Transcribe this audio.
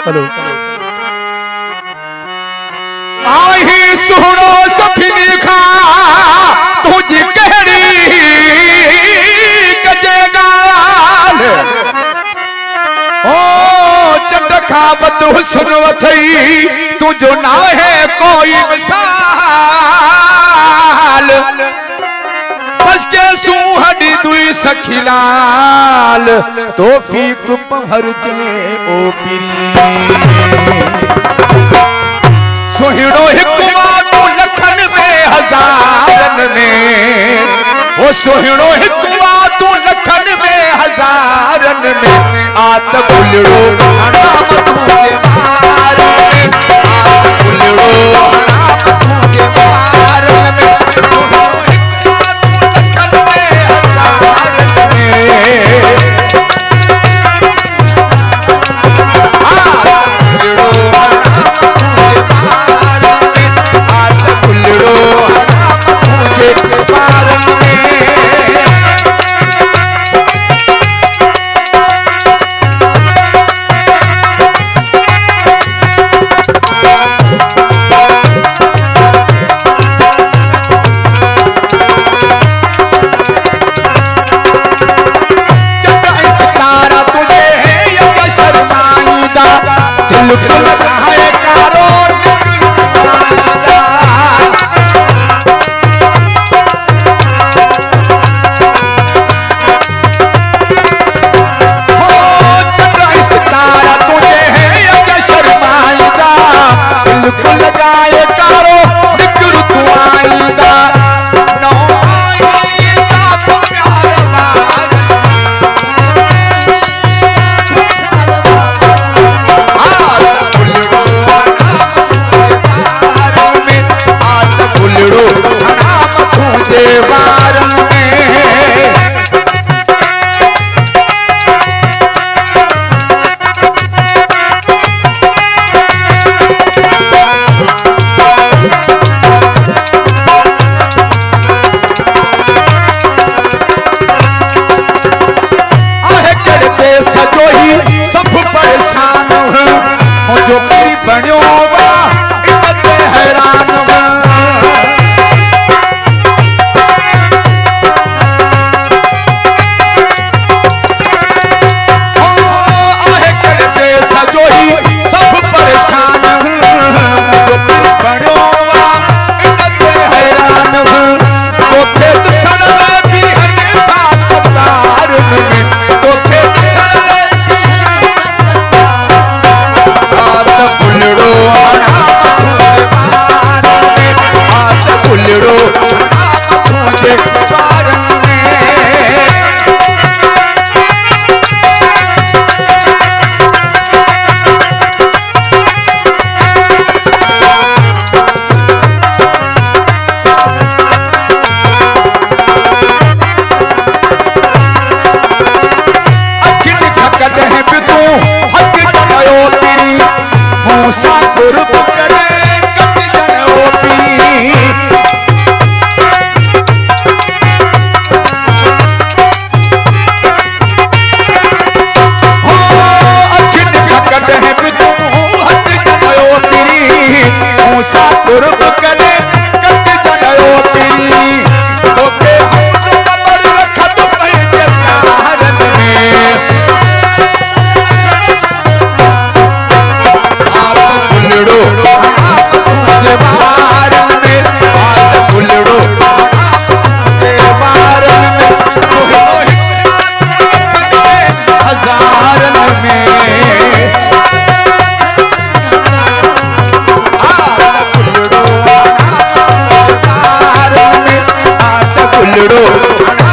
hello आही सुनो सफिनी खा तुझी कहड़ी कजेगाल ओ चंड खाबत हुस्न वथई तुझो ना है कोई मिसाल बस के सुहड़ी दुई सखिलाल तौफीक पहर जे ओ पिरी सोहिणो हिकुमा तू लखन में हजारन में ओ सोहिणो हिकुमा तू लखन में हजारन में आत गुलड़ो हराम तुझे मार में आत गुलड़ो हराम तुझे मार में सोहिणो हिकुमा तू लखन में हजारन में हेलो